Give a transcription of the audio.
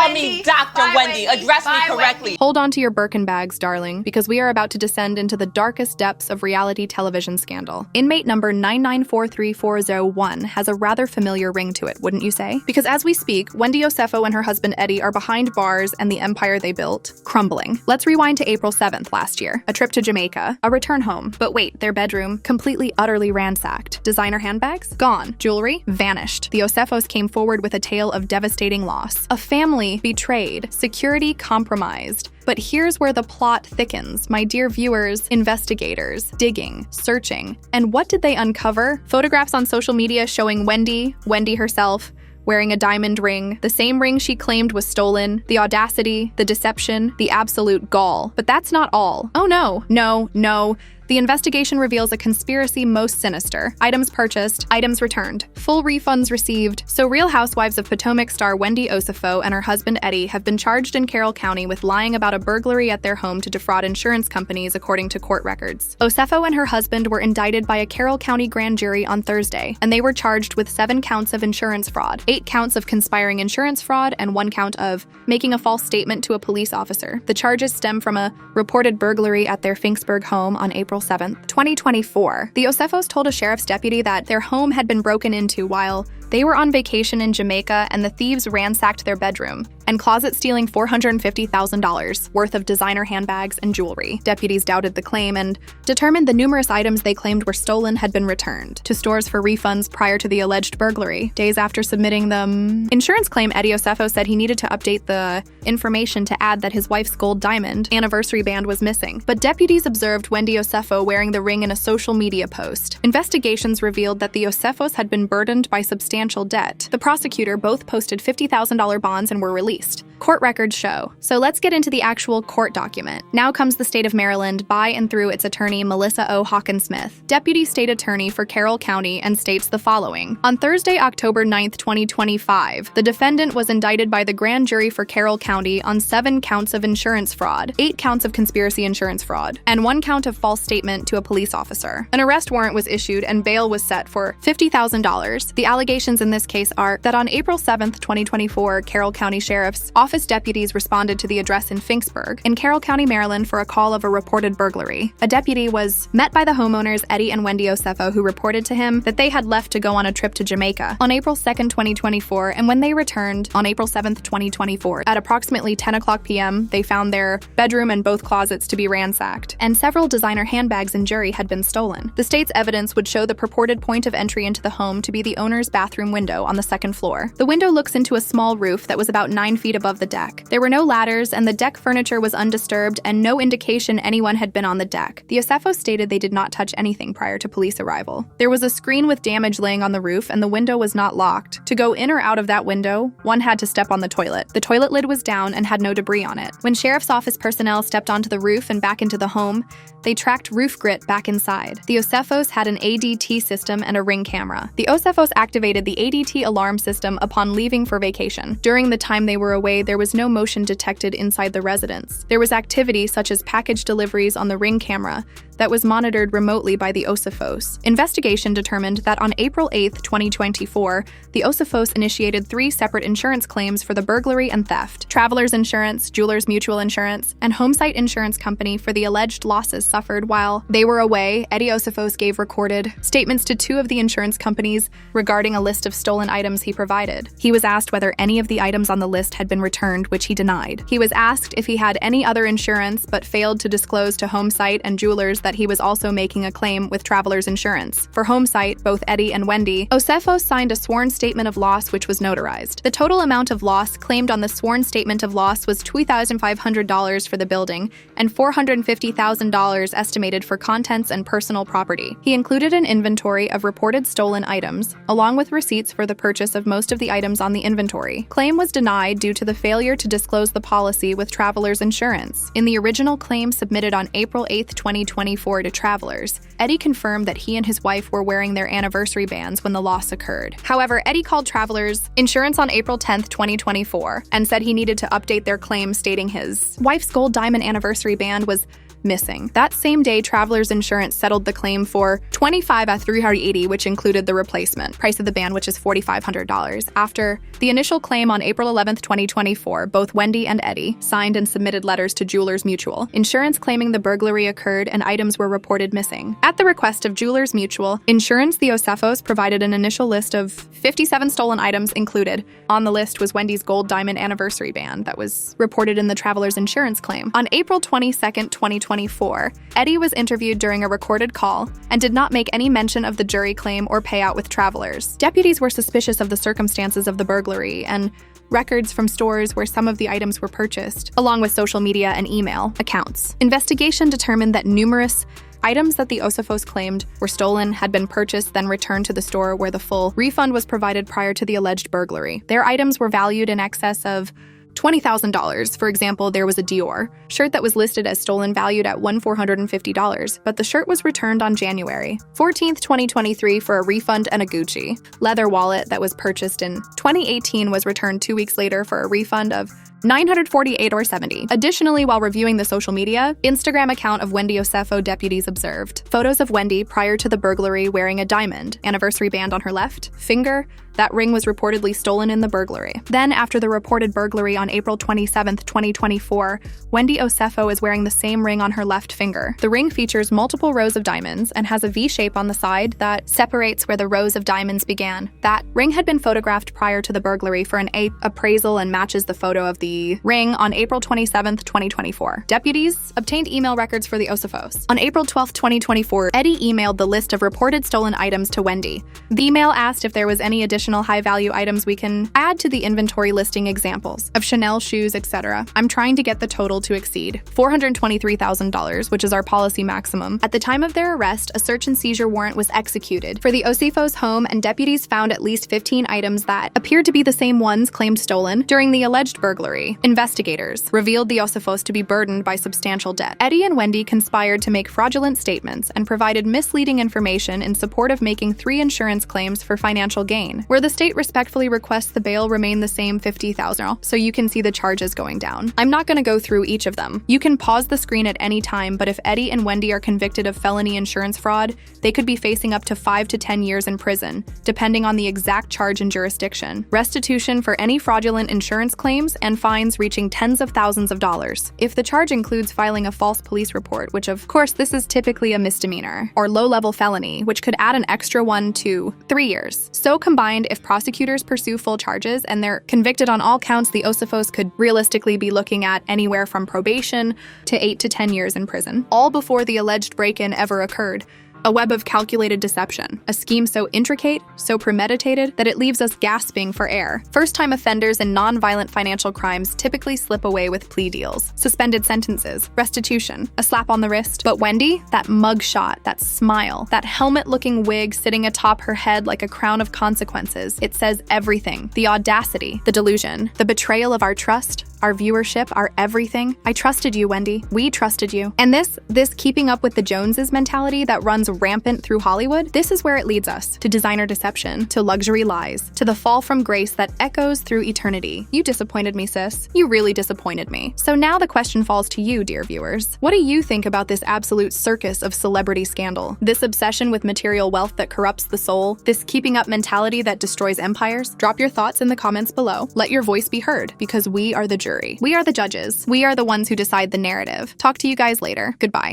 call me Dr. Wendy. Address me correctly. Hold on to your Birkin bags, darling, because we are about to descend into the darkest depths of reality television scandal. Inmate number 9943401 has a rather familiar ring to it, wouldn't you say? Because as we speak, Wendy Osefo and her husband Eddie are behind bars and the empire they built crumbling. Let's rewind to April 7th last year. A trip to Jamaica, a return home. But wait, their bedroom completely, utterly ransacked. Designer handbags? Gone. Jewelry? Vanished. The Osefos came forward with a tale of devastating loss. A family betrayed. Security compromised. But here's where the plot thickens, my dear viewers, investigators, digging, searching. And what did they uncover? Photographs on social media showing Wendy herself, wearing a diamond ring, the same ring she claimed was stolen, the audacity, the deception, the absolute gall. But that's not all. Oh no. The investigation reveals a conspiracy most sinister. Items purchased, items returned, full refunds received. So Real Housewives of Potomac star Wendy Osefo and her husband Eddie have been charged in Carroll County with lying about a burglary at their home to defraud insurance companies, according to court records. Osefo and her husband were indicted by a Carroll County grand jury on Thursday, and they were charged with 7 counts of insurance fraud, 8 counts of conspiring insurance fraud, and 1 count of making a false statement to a police officer. The charges stem from a reported burglary at their Finksburg home on April 7th, 2024. The Osefos told a sheriff's deputy that their home had been broken into while they were on vacation in Jamaica, and the thieves ransacked their bedroom and closet, stealing $450,000 worth of designer handbags and jewelry. Deputies doubted the claim and determined the numerous items they claimed were stolen had been returned to stores for refunds prior to the alleged burglary. Days after submitting the insurance claim, Eddie Osefo said he needed to update the information to add that his wife's gold diamond anniversary band was missing. But deputies observed Wendy Osefo wearing the ring in a social media post. Investigations revealed that the Osefos had been burdened by substantial debt. The prosecutor both posted $50,000 bonds and were released. Court records show. So let's get into the actual court document. Now comes the state of Maryland by and through its attorney Melissa O. Hawkinsmith, deputy state attorney for Carroll County, and states the following. On Thursday, October 9th, 2025, the defendant was indicted by the grand jury for Carroll County on 7 counts of insurance fraud, 8 counts of conspiracy insurance fraud, and 1 count of false statement to a police officer. An arrest warrant was issued and bail was set for $50,000. The allegations in this case are that on April 7th, 2024, Carroll County Sheriff's Office deputies responded to the address in Finksburg, in Carroll County, Maryland, for a call of a reported burglary. A deputy was met by the homeowners Eddie and Wendy Osefo, who reported to him that they had left to go on a trip to Jamaica on April 2nd, 2024, and when they returned on April 7th, 2024, at approximately 10 o'clock p.m., they found their bedroom and both closets to be ransacked, and several designer handbags and jewelry had been stolen. The state's evidence would show the purported point of entry into the home to be the owner's bathroom window on the 2nd floor. The window looks into a small roof that was about 9 feet above the deck. There were no ladders, and the deck furniture was undisturbed, and no indication anyone had been on the deck. The Osefos stated they did not touch anything prior to police arrival. There was a screen with damage laying on the roof, and the window was not locked. To go in or out of that window, one had to step on the toilet. The toilet lid was down and had no debris on it. When sheriff's office personnel stepped onto the roof and back into the home, they tracked roof grit back inside. The Osefos had an ADT system and a Ring camera. The Osefos activated the ADT alarm system upon leaving for vacation. During the time they were away, there was no motion detected inside the residence. There was activity such as package deliveries on the Ring camera that was monitored remotely by the Osefos. Investigation determined that on April 8th, 2024, the Osefos initiated 3 separate insurance claims for the burglary and theft: Travelers Insurance, Jewelers Mutual Insurance, and Homesite Insurance Company for the alleged losses suffered while they were away. Eddie Osefos gave recorded statements to 2 of the insurance companies regarding a list of stolen items he provided. He was asked whether any of the items on the list had been returned, which he denied. He was asked if he had any other insurance but failed to disclose to Homesite and Jewelers that he was also making a claim with Travelers Insurance. For Homesite, both Eddie and Wendy Osefo signed a sworn statement of loss which was notarized. The total amount of loss claimed on the sworn statement of loss was $2,500 for the building and $450,000 estimated for contents and personal property. He included an inventory of reported stolen items, along with receipts for the purchase of most of the items on the inventory. Claim was denied due to the failure to disclose the policy with Travelers Insurance. In the original claim submitted on April 8th, 2024 to Travelers, Eddie confirmed that he and his wife were wearing their anniversary bands when the loss occurred. However, Eddie called Travelers Insurance on April 10th, 2024, and said he needed to update their claim, stating his wife's gold diamond anniversary band was missing. That same day, Travelers Insurance settled the claim for $25,380, which included the replacement price of the band, which is $4,500. After the initial claim on April 11, 2024, both Wendy and Eddie signed and submitted letters to Jewelers Mutual Insurance claiming the burglary occurred and items were reported missing. At the request of Jewelers Mutual Insurance, the Osefos provided an initial list of 57 stolen items. Included on the list was Wendy's gold diamond anniversary band that was reported in the Travelers Insurance claim. On April 22, 2024, Eddie was interviewed during a recorded call and did not make any mention of the jury claim or payout with Travelers. Deputies were suspicious of the circumstances of the burglary and records from stores where some of the items were purchased, along with social media and email accounts. Investigation determined that numerous items that the Osefos claimed were stolen had been purchased, then returned to the store where the full refund was provided prior to the alleged burglary. Their items were valued in excess of $20,000. For example, there was a Dior shirt that was listed as stolen, valued at $1,450, but the shirt was returned on January 14th, 2023 for a refund, and a Gucci leather wallet that was purchased in 2018 was returned 2 weeks later for a refund of $948 or $70. Additionally, while reviewing the social media, Instagram account of Wendy Osefo, deputies observed photos of Wendy prior to the burglary wearing a diamond anniversary band on her left finger. That ring was reportedly stolen in the burglary. Then, after the reported burglary on April 27, 2024, Wendy Osefo is wearing the same ring on her left finger. The ring features multiple rows of diamonds and has a V shape on the side that separates where the rows of diamonds began. That ring had been photographed prior to the burglary for an appraisal and matches the photo of the ring on April 27, 2024. Deputies obtained email records for the Osefos. On April 12, 2024, Eddie emailed the list of reported stolen items to Wendy. The email asked if there was any additional high-value items we can add to the inventory, listing examples of Chanel shoes, etc. I'm trying to get the total to exceed $423,000, which is our policy maximum. At the time of their arrest, a search and seizure warrant was executed for the Osefos' home, and deputies found at least 15 items that appeared to be the same ones claimed stolen during the alleged burglary. Investigators revealed the Osefos to be burdened by substantial debt. Eddie and Wendy conspired to make fraudulent statements and provided misleading information in support of making 3 insurance claims for financial gain, where the state respectfully requests the bail remain the same, $50,000, so you can see the charges going down. I'm not going to go through each of them. You can pause the screen at any time, but if Eddie and Wendy are convicted of felony insurance fraud, they could be facing up to 5 to 10 years in prison, depending on the exact charge and jurisdiction. Restitution for any fraudulent insurance claims and fines reaching tens of thousands of dollars. If the charge includes filing a false police report, which of course this is typically a misdemeanor, or low-level felony, which could add an extra 1 to 3 years. So combined, if prosecutors pursue full charges and they're convicted on all counts, the Osefos could realistically be looking at anywhere from probation to 8 to 10 years in prison, all before the alleged break-in ever occurred. A web of calculated deception, a scheme so intricate, so premeditated, that it leaves us gasping for air. First-time offenders in non-violent financial crimes typically slip away with plea deals, suspended sentences, restitution, a slap on the wrist. But Wendy, that mugshot, that smile, that helmet-looking wig sitting atop her head like a crown of consequences, it says everything. The audacity, the delusion, the betrayal of our trust, our viewership, our everything. I trusted you, Wendy. We trusted you. And this keeping up with the Joneses mentality that runs rampant through Hollywood, this is where it leads us, to designer deception, to luxury lies, to the fall from grace that echoes through eternity. You disappointed me, sis. You really disappointed me. So now the question falls to you, dear viewers. What do you think about this absolute circus of celebrity scandal? This obsession with material wealth that corrupts the soul? This keeping up mentality that destroys empires? Drop your thoughts in the comments below. Let your voice be heard, because we are the jury. We are the judges. We are the ones who decide the narrative. Talk to you guys later. Goodbye.